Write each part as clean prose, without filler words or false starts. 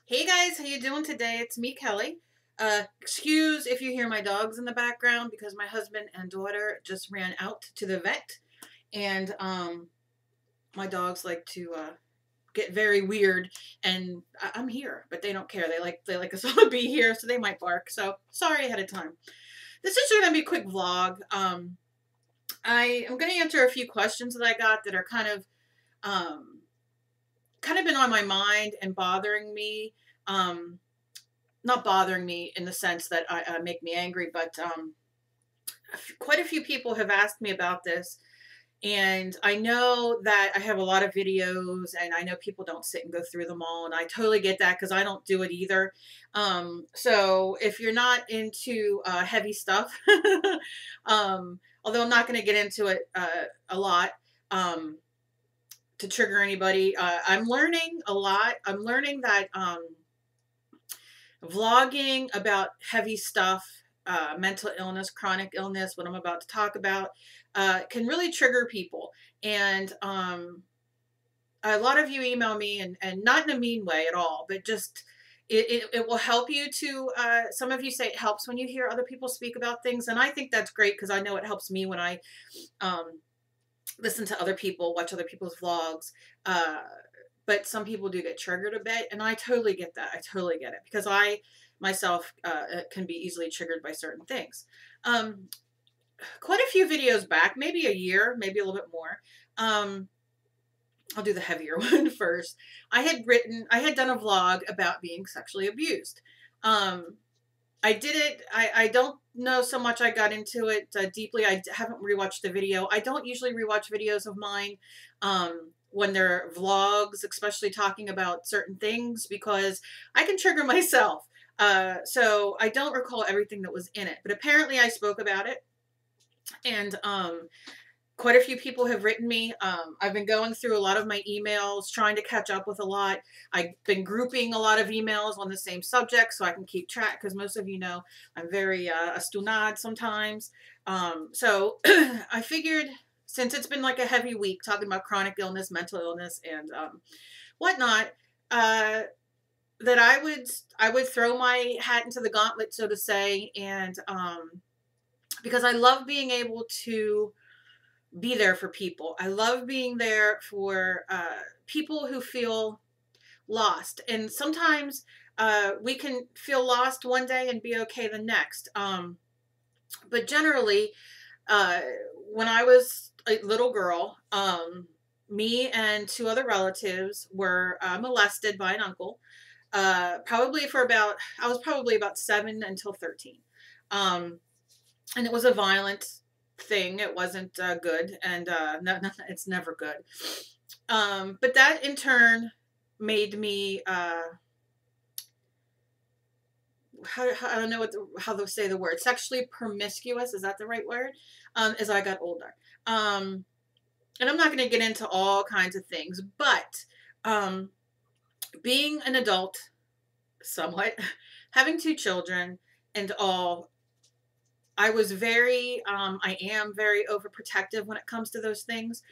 Hey guys, how you doing today? It's me, Kelly. Excuse if you hear my dogs in the background because my husband and daughter just ran out to the vet, and my dogs like to get very weird, and I'm here, but they don't care. They like us all to be here, so they might bark. So sorry ahead of time. This is going to be a quick vlog. I am going to answer a few questions that I got that are um, kind of been on my mind and bothering me. Um, Not bothering me in the sense that I make me angry, but quite a few people have asked me about this. And I know that I have a lot of videos, and I know people don't sit and go through them all. And I totally get that because I don't do it either. So if you're not into heavy stuff, although I'm not going to get into it a lot to trigger anybody, I'm learning a lot. I'm learning that vlogging about heavy stuff, mental illness, chronic illness, what I'm about to talk about, can really trigger people. And a lot of you email me, and not in a mean way at all, but just it will help you to, some of you say it helps when you hear other people speak about things. And I think that's great because I know it helps me when I um, listen to other people, watch other people's vlogs. But some people do get triggered a bit, and I totally get that. I totally get it because I myself can be easily triggered by certain things. Um, Quite a few videos back, maybe a year, maybe a little bit more. I'll do the heavier one first. I had done a vlog about being sexually abused. Um, I did it. I don't know so much. I got into it deeply. I haven't rewatched the video. I don't usually rewatch videos of mine when they're vlogs, especially talking about certain things, because I can trigger myself. So I don't recall everything that was in it. But apparently I spoke about it. And quite a few people have written me. I've been going through a lot of my emails, trying to catch up with a lot. I've been grouping a lot of emails on the same subject so I can keep track, because most of you know I'm very astunad sometimes. So I figured, since it's been like a heavy week talking about chronic illness, mental illness, and whatnot, that I would throw my hat into the gauntlet, so to say, and because I love being able to be there for people. I love being there for people who feel lost. And sometimes we can feel lost one day and be okay the next. But generally, uh, when I was a little girl, me and two other relatives were molested by an uncle. I was probably about 7 until 13. Um, and it was a violent thing. It wasn't good, and no, it's never good. But that in turn made me I don't know how to say the word, sexually promiscuous. Is that the right word? As I got older, and I'm not going to get into all kinds of things, but being an adult, somewhat, having two children, and all, I am very overprotective when it comes to those things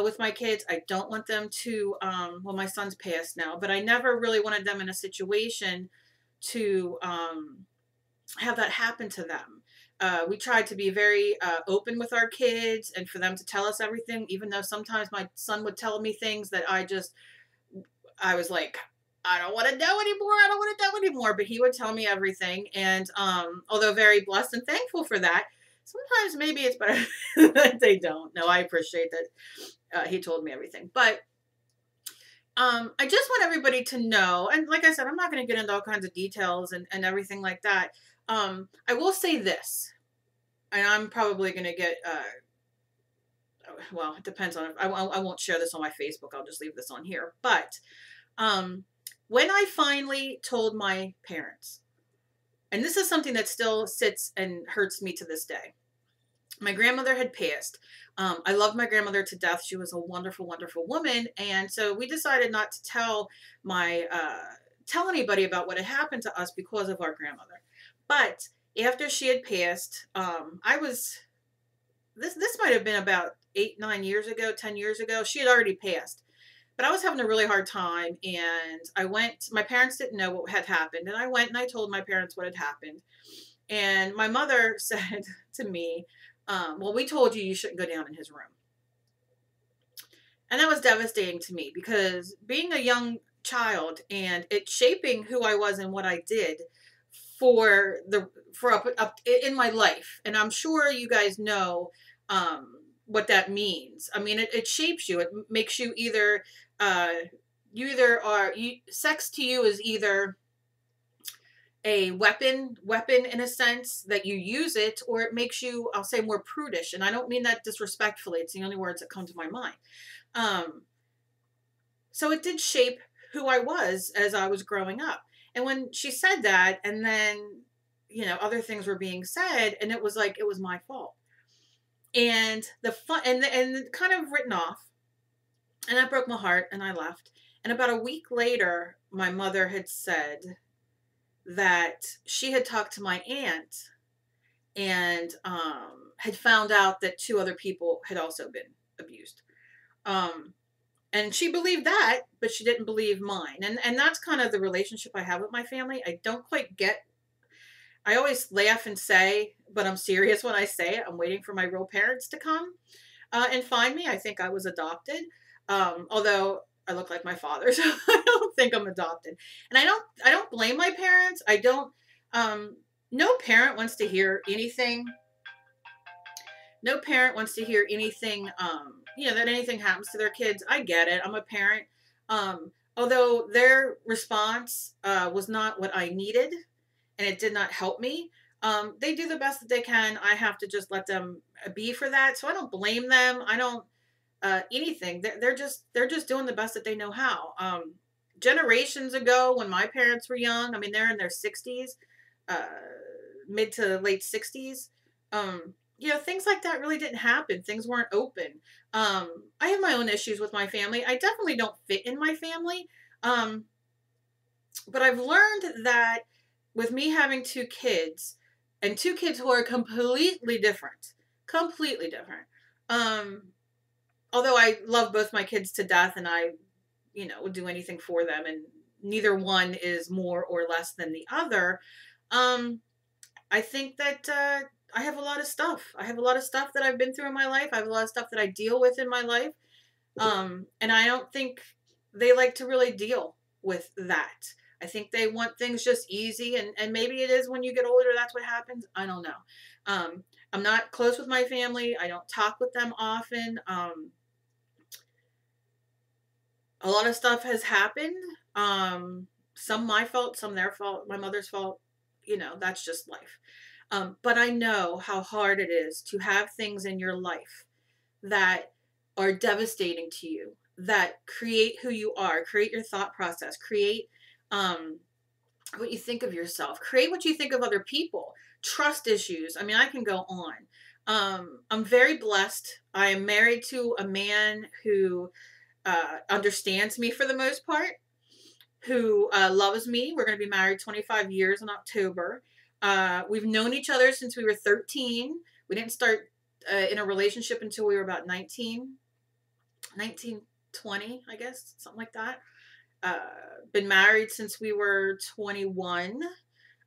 with my kids. I don't want them to, well, my son's passed now, but I never really wanted them in a situation to have that happen to them. We tried to be very open with our kids and for them to tell us everything, even though sometimes my son would tell me things that I was like, I don't want to know anymore. I don't want to know anymore. But he would tell me everything. And although very blessed and thankful for that, sometimes maybe it's better that they don't. No, I appreciate that he told me everything. But I just want everybody to know. And like I said, I'm not going to get into all kinds of details and everything like that. I will say this, and I'm probably going to get, well, it depends on, I won't share this on my Facebook. I'll just leave this on here. But when I finally told my parents, and this is something that still sits and hurts me to this day, my grandmother had passed. I loved my grandmother to death. She was a wonderful, wonderful woman. And so we decided not to tell anybody about what had happened to us because of our grandmother. But after she had passed, this might have been about 8, 9 years ago, 10 years ago. She had already passed. But I was having a really hard time, and I went. My parents didn't know what had happened, and I went and I told my parents what had happened. And my mother said to me, "Well, we told you you shouldn't go down in his room." And that was devastating to me because being a young child and it shaping who I was and what I did for up in my life. And I'm sure you guys know what that means. I mean, it shapes you. It makes you either uh, sex to you is either a weapon in a sense that you use it, or it makes you, I'll say, more prudish. And I don't mean that disrespectfully. It's the only words that come to my mind. Um, so it did shape who I was as I was growing up. And when she said that, and then, other things were being said, and it was like, it was my fault. And the fun, and kind of written off. And that broke my heart, and I left. And about a week later, my mother had said that she had talked to my aunt and had found out that two other people had also been abused. And she believed that, but she didn't believe mine. And that's kind of the relationship I have with my family. I don't quite get. I always laugh and say, but I'm serious when I say it. I'm waiting for my real parents to come and find me. I think I was adopted, although I look like my father, so I don't think I'm adopted. And I don't blame my parents. I don't. No parent wants to hear anything. No parent wants to hear anything, that anything happens to their kids. I get it. I'm a parent. Although their response was not what I needed and it did not help me, they do the best that they can. I have to just let them be for that. So I don't blame them. I don't anything. They're just doing the best that they know how. Generations ago, when my parents were young, I mean, they're in their 60s, mid to late 60s. Things like that really didn't happen. Things weren't open. I have my own issues with my family. I definitely don't fit in my family. But I've learned that with me having two kids and two kids who are completely different, although I love both my kids to death and I, would do anything for them and neither one is more or less than the other. I think that, I have a lot of stuff. I have a lot of stuff that I've been through in my life. I have a lot of stuff that I deal with in my life. And I don't think they like to really deal with that. I think they want things just easy. And maybe it is when you get older, that's what happens. I don't know. I'm not close with my family. I don't talk with them often. A lot of stuff has happened. Some my fault, some their fault, my mother's fault. That's just life. But I know how hard it is to have things in your life that are devastating to you, that create who you are, create your thought process, create what you think of yourself, create what you think of other people, trust issues. I mean, I can go on. I'm very blessed. I am married to a man who understands me for the most part, who loves me. We're going to be married 25 years in October. We've known each other since we were 13. We didn't start in a relationship until we were about 19, 20, I guess, something like that. Been married since we were 21.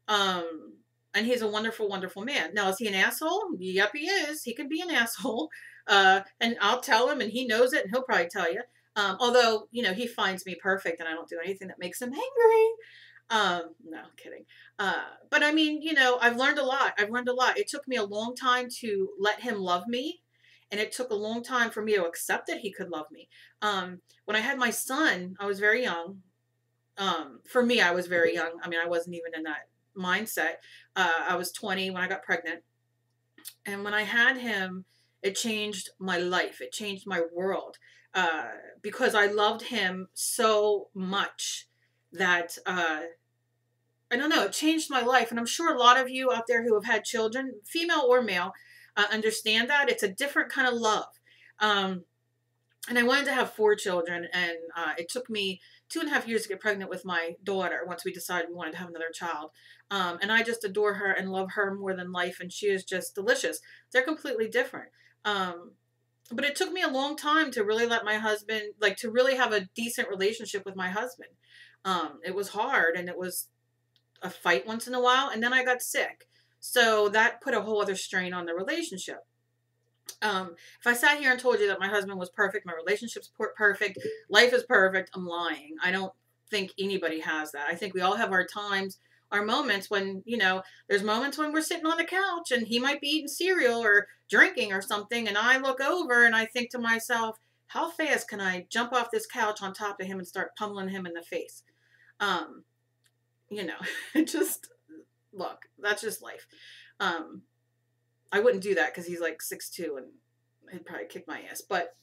And he's a wonderful, wonderful man. Now, is he an asshole? Yep, he is. He can be an asshole. And I'll tell him and he knows it and he'll probably tell you. Although, he finds me perfect and I don't do anything that makes him angry. No, kidding. But I mean, I've learned a lot. It took me a long time to let him love me. And it took a long time for me to accept that he could love me. When I had my son, I was very young. For me, I was very young. I mean, I wasn't even in that mindset. I was 20 when I got pregnant. And when I had him, it changed my life. It changed my world. Because I loved him so much that, I don't know, it changed my life. And I'm sure a lot of you out there who have had children, female or male, understand that. It's a different kind of love. And I wanted to have 4 children, and it took me 2.5 years to get pregnant with my daughter once we decided we wanted to have another child. And I just adore her and love her more than life, and she is just delicious. They're completely different. But it took me a long time to really let my husband, like, to really have a decent relationship with my husband. It was hard, and it was a fight once in a while, and then I got sick. So that put a whole other strain on the relationship. If I sat here and told you that my husband was perfect, my relationship's perfect, life is perfect, I'm lying. I don't think anybody has that. I think we all have our times, our moments when, there's moments when we're sitting on the couch and he might be eating cereal or drinking or something. And I look over and I think to myself, how fast can I jump off this couch on top of him and start pummeling him in the face? Um, it just, look, that's just life. I wouldn't do that because he's like 6'2" and he'd probably kick my ass. But,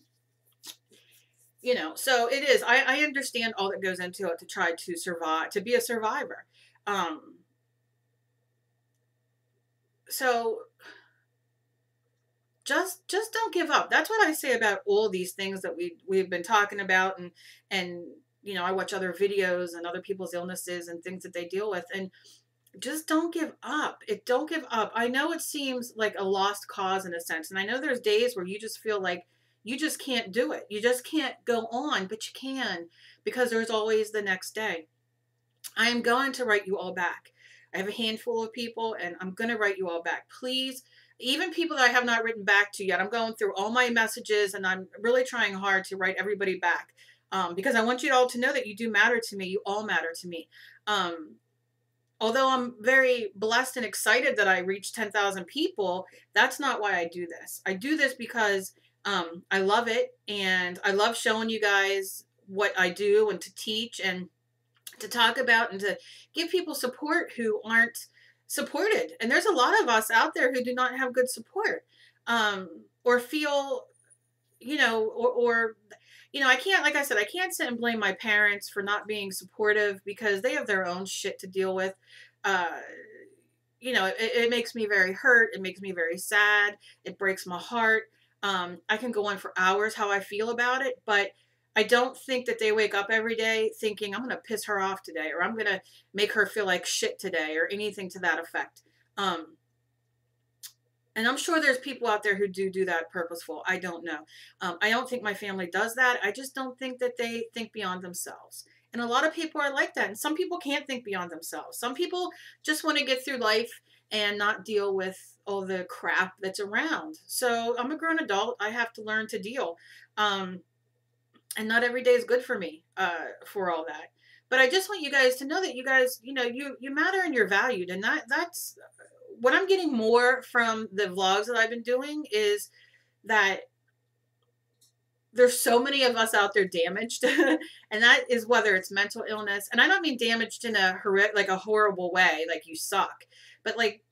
so it is. I understand all that goes into it to try to survive, to be a survivor. So just don't give up. That's what I say about all these things that we've been talking about. And, I watch other videos and other people's illnesses and things that they deal with. And just don't give up. Don't give up. I know it seems like a lost cause in a sense. And I know there's days where you just feel like you just can't do it. You just can't go on, but you can, because there's always the next day. I am going to write you all back. I have a handful of people and I'm going to write you all back. Please, even people that I have not written back to yet, I'm going through all my messages and I'm really trying hard to write everybody back. Because I want you all to know that you do matter to me. You all matter to me. Although I'm very blessed and excited that I reached 10,000 people, that's not why I do this. I do this because I love it, and I love showing you guys what I do and to teach and to talk about and to give people support who aren't supported. And there's a lot of us out there who do not have good support, or feel, or I can't, like I said, I can't sit and blame my parents for not being supportive because they have their own shit to deal with. It makes me very hurt. It makes me very sad. It breaks my heart. I can go on for hours how I feel about it, but I don't think that they wake up every day thinking, I'm going to piss her off today, or I'm going to make her feel like shit today, or anything to that effect. And I'm sure there's people out there who do that purposeful. I don't know. I don't think my family does that. I just don't think that they think beyond themselves. And a lot of people are like that. And some people can't think beyond themselves. Some people just want to get through life and not deal with all the crap that's around. So I'm a grown adult. I have to learn to deal. And not every day is good for me for all that. But I just want you guys to know that you guys, you matter and you're valued. And that's what I'm getting more from the vlogs that I've been doing is that there's so many of us out there damaged. And that is whether it's mental illness. And I don't mean damaged in a horrible way, like you suck, but like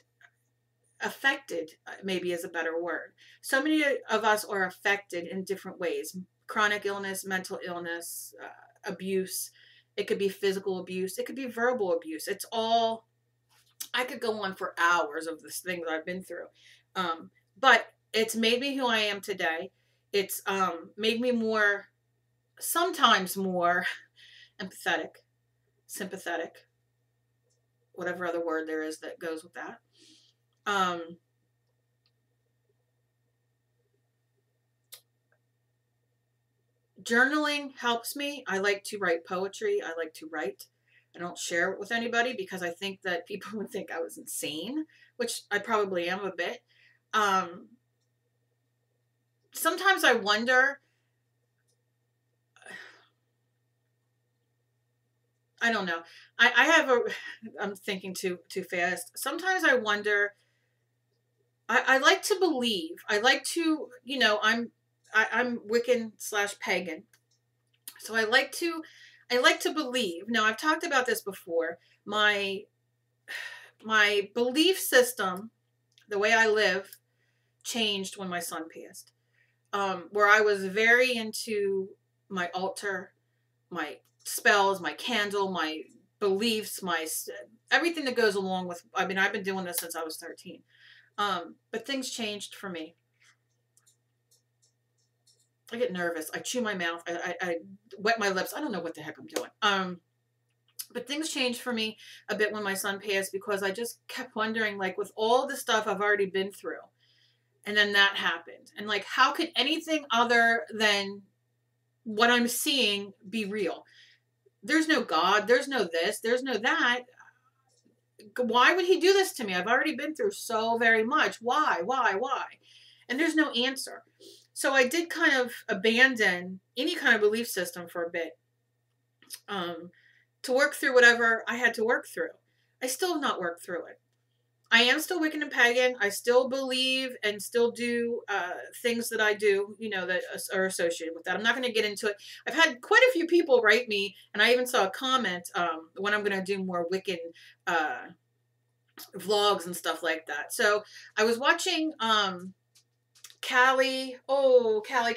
affected maybe is a better word. So many of us are affected in different ways. Chronic illness, mental illness, abuse. It could be physical abuse. It could be verbal abuse. It's all, I could go on for hours of this thing that I've been through. But it's made me who I am today. It's made me sometimes more empathetic, sympathetic, whatever other word there is that goes with that. Journaling helps me. I like to write poetry. I like to write. I don't share it with anybody because I think that people would think I was insane, which I probably am a bit. Sometimes I wonder, I don't know. I'm thinking too fast. Sometimes I wonder, I like to believe, I like to, I'm Wiccan / pagan. So I like to believe. Now I've talked about this before. My belief system, the way I live, changed when my son passed. Where I was very into my altar, my spells, my candle, my beliefs, everything that goes along with, I've been doing this since I was 13. But things changed for me. I get nervous. I chew my mouth. I wet my lips. I don't know what the heck I'm doing. But things changed for me a bit when my son passed because I just kept wondering, like, with all the stuff I've already been through, And then that happened. And like, how could anything other than what I'm seeing be real? There's no God. There's no this. There's no that. Why would he do this to me? I've already been through so very much. Why? Why? And there's no answer. So I did kind of abandon any kind of belief system for a bit, to work through whatever I had to work through. I still have not worked through it. I am still Wiccan and pagan. I still believe and still do things that I do, you know, that are associated with that. I'm not going to get into it. I've had quite a few people write me, and I even saw a comment when I'm going to do more Wiccan vlogs and stuff like that. So I was watching Callie. Oh, Callie.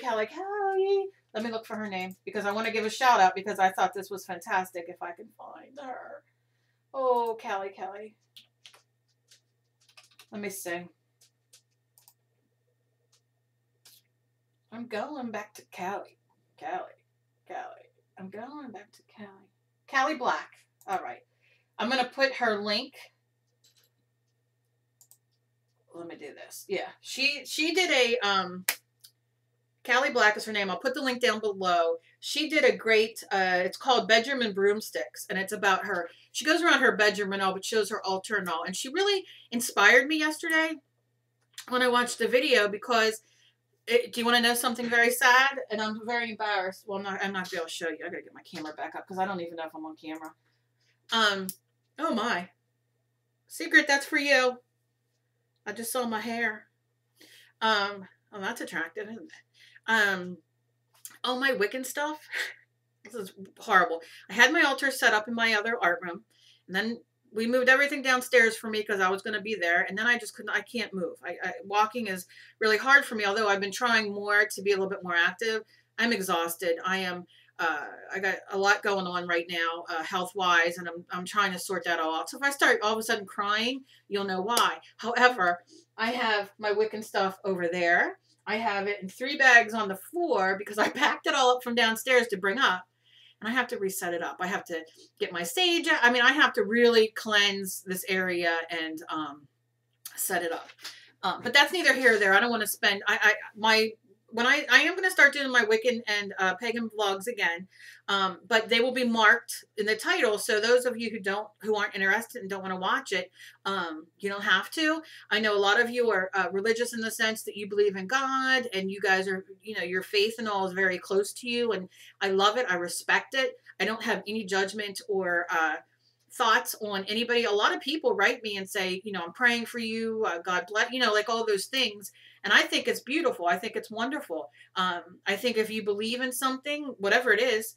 Let me look for her name because I want to give a shout out because I thought this was fantastic if I can find her. Oh, Callie. Let me see. I'm going back to Callie. I'm going back to Callie. Callie Black. All right. I'm going to put her link. Let me do this. Yeah. She did a, Callie Black is her name. I'll put the link down below. She did a great, it's called Bedroom and Broomsticks, and it's about her. She goes around her bedroom and all, but shows her altar and all. And she really inspired me yesterday when I watched the video because, do you want to know something very sad? And I'm very embarrassed. Well, I'm not going to be able to show you. I got to get my camera back up because I don't even know if I'm on camera. Oh my. Secret, that's for you. I just saw my hair. Oh, that's attractive, isn't it? All my Wiccan stuff. This is horrible. I had my altar set up in my other art room, and then we moved everything downstairs for me because I was going to be there, and then I just couldn't. I can't move. Walking is really hard for me. Although I've been trying more to be a little bit more active, I'm exhausted. I am. I got a lot going on right now, health-wise, and I'm trying to sort that all out. So if I start all of a sudden crying, you'll know why. However, I have my Wiccan stuff over there. I have it in 3 bags on the floor because I packed it all up from downstairs to bring up. And I have to reset it up. I have to get my sage. I mean, I have to really cleanse this area and set it up. But that's neither here or there. I don't want to spend. I am going to start doing my Wiccan and pagan vlogs again, but they will be marked in the title. So those of you who aren't interested and don't want to watch it, you don't have to. I know a lot of you are religious in the sense that you believe in God and you guys are, you know, your faith and all is very close to you. And I love it. I respect it. I don't have any judgment or thoughts on anybody. A lot of people write me and say, you know, I'm praying for you. God bless, you know, like all those things. And I think it's beautiful. I think it's wonderful. I think if you believe in something, whatever it is,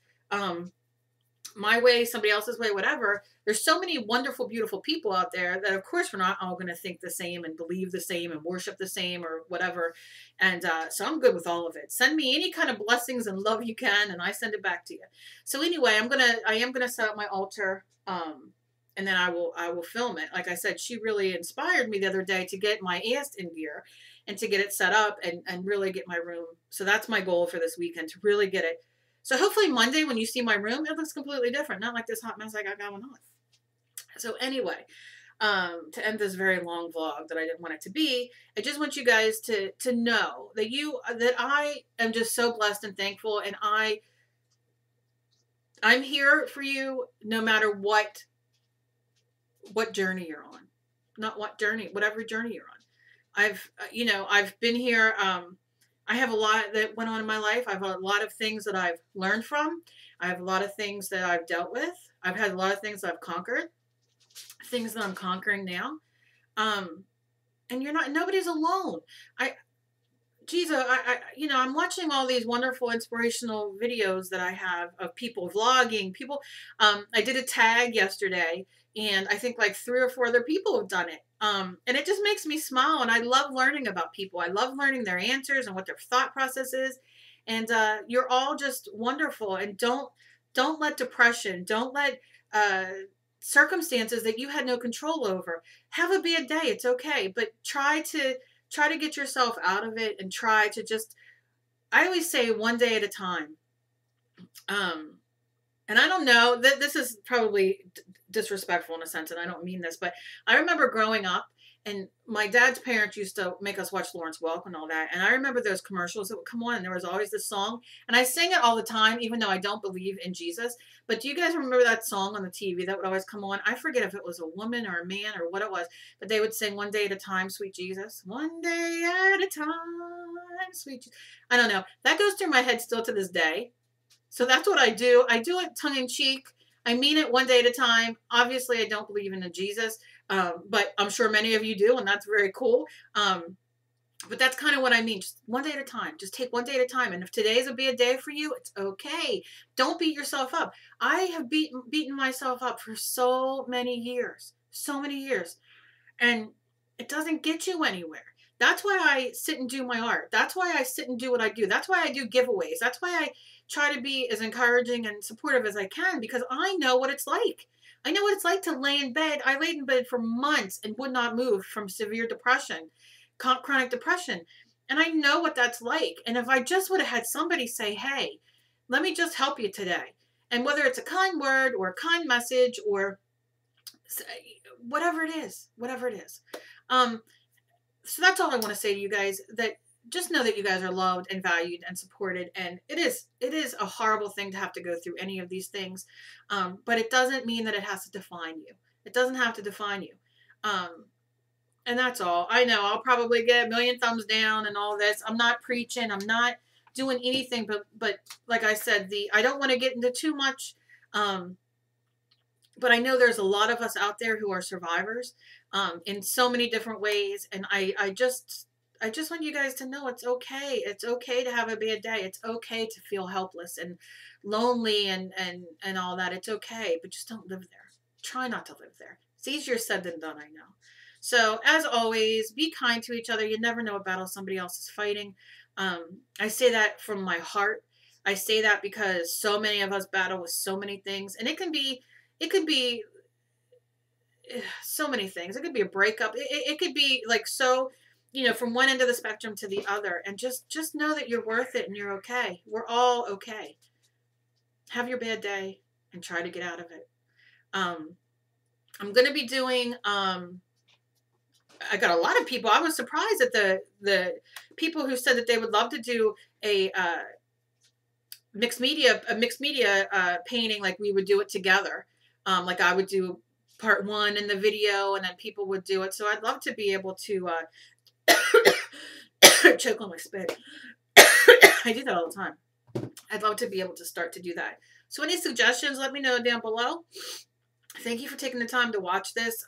my way, somebody else's way, whatever, there's so many wonderful, beautiful people out there that of course we're not all going to think the same and believe the same and worship the same or whatever. And so I'm good with all of it. Send me any kind of blessings and love you can, and I send it back to you. So anyway, I am gonna set up my altar. And then I will film it. Like I said, she really inspired me the other day to get my ass in gear and to get it set up and really get my room. So that's my goal for this weekend, to really get it. So hopefully Monday when you see my room, it looks completely different. Not like this hot mess I got going on. So anyway, to end this very long vlog that I didn't want it to be, I just want you guys to know that I am just so blessed and thankful, and I'm here for you no matter what journey you're on. Not what journey, whatever journey you're on. I've been here. I have a lot that went on in my life. I have a lot of things that I've learned from. I have a lot of things that I've dealt with. I've had a lot of things that I've conquered, things that I'm conquering now. And nobody's alone. I'm watching all these wonderful inspirational videos that I have of people vlogging, I did a tag yesterday, and I think like 3 or 4 other people have done it. And it just makes me smile, and I love learning about people. I love learning their answers and what their thought process is. And you're all just wonderful, and don't let depression, don't let circumstances that you had no control over. Have a bad day, it's okay, but try to get yourself out of it and try to just, I always say, one day at a time. And I don't know, this is probably disrespectful in a sense, and I don't mean this, but I remember growing up And my dad's parents used to make us watch Lawrence Welk and all that. And I remember those commercials that would come on, and there was always this song. And I sing it all the time, even though I don't believe in Jesus. But do you guys remember that song on the TV that would always come on? I forget if it was a woman or a man or what it was. But they would sing "One Day at a Time, Sweet Jesus." One day at a time, sweet Jesus. I don't know. That goes through my head still to this day. So that's what I do. I do it tongue in cheek. I mean it one day at a time. Obviously, I don't believe in a Jesus. But I'm sure many of you do, and that's very cool. But that's kind of what I mean. Just one day at a time. Just take one day at a time. And if today's a bad day for you, it's okay. Don't beat yourself up. I have beaten myself up for so many years. So many years. And it doesn't get you anywhere. That's why I sit and do my art. That's why I sit and do what I do. That's why I do giveaways. That's why I try to be as encouraging and supportive as I can, because I know what it's like. I know what it's like to lay in bed. I laid in bed for months and would not move from severe depression, chronic depression. And I know what that's like. And if I just would have had somebody say, hey, let me just help you today. And whether it's a kind word or a kind message or whatever it is. So that's all I want to say to you guys, that just know that you guys are loved and valued and supported. And it is a horrible thing to have to go through any of these things. But it doesn't mean that it has to define you. It doesn't have to define you. And that's all. I know I'll probably get a million thumbs down and all this. I'm not preaching. I'm not doing anything. But like I said, I don't want to get into too much. But I know there's a lot of us out there who are survivors in so many different ways. And I just want you guys to know it's okay. It's okay to have a bad day. It's okay to feel helpless and lonely and all that. It's okay, but just don't live there. Try not to live there. It's easier said than done, I know. So as always, be kind to each other. You never know what battle somebody else is fighting. I say that from my heart. I say that because so many of us battle with so many things, and it could be so many things. It could be a breakup. It could be like so, from one end of the spectrum to the other. And just know that you're worth it and you're okay. We're all okay. Have your bad day and try to get out of it. I'm going to be doing, I got a lot of people. I was surprised at the people who said that they would love to do a mixed media painting, like we would do it together. Like I would do part one in the video and then people would do it. So I'd love to be able to choke on my spit. I do that all the time. I'd love to be able to start to do that. So any suggestions, let me know down below. Thank you for taking the time to watch this.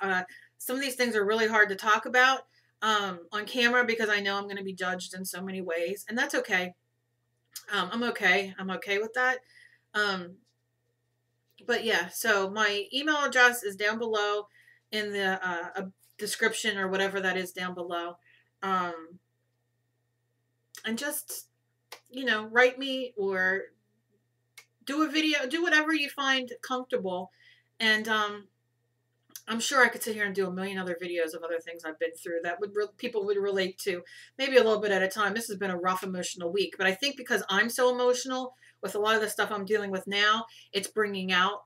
Some of these things are really hard to talk about on camera because I know I'm going to be judged in so many ways, and that's okay. I'm okay. I'm okay with that. But yeah, so my email address is down below in the description or whatever that is down below. And just, write me or do a video, do whatever you find comfortable. And I'm sure I could sit here and do a million other videos of other things I've been through that people would relate to, maybe a little bit at a time. This has been a rough emotional week, but I think because I'm so emotional with a lot of the stuff I'm dealing with now, it's bringing out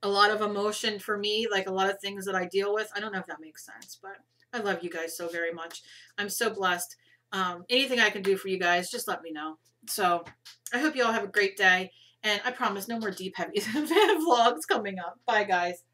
a lot of emotion for me, like a lot of things that I deal with. I don't know if that makes sense, but I love you guys so very much. I'm so blessed. Anything I can do for you guys, just let me know. So I hope you all have a great day. And I promise no more deep, heavy vlogs coming up. Bye, guys.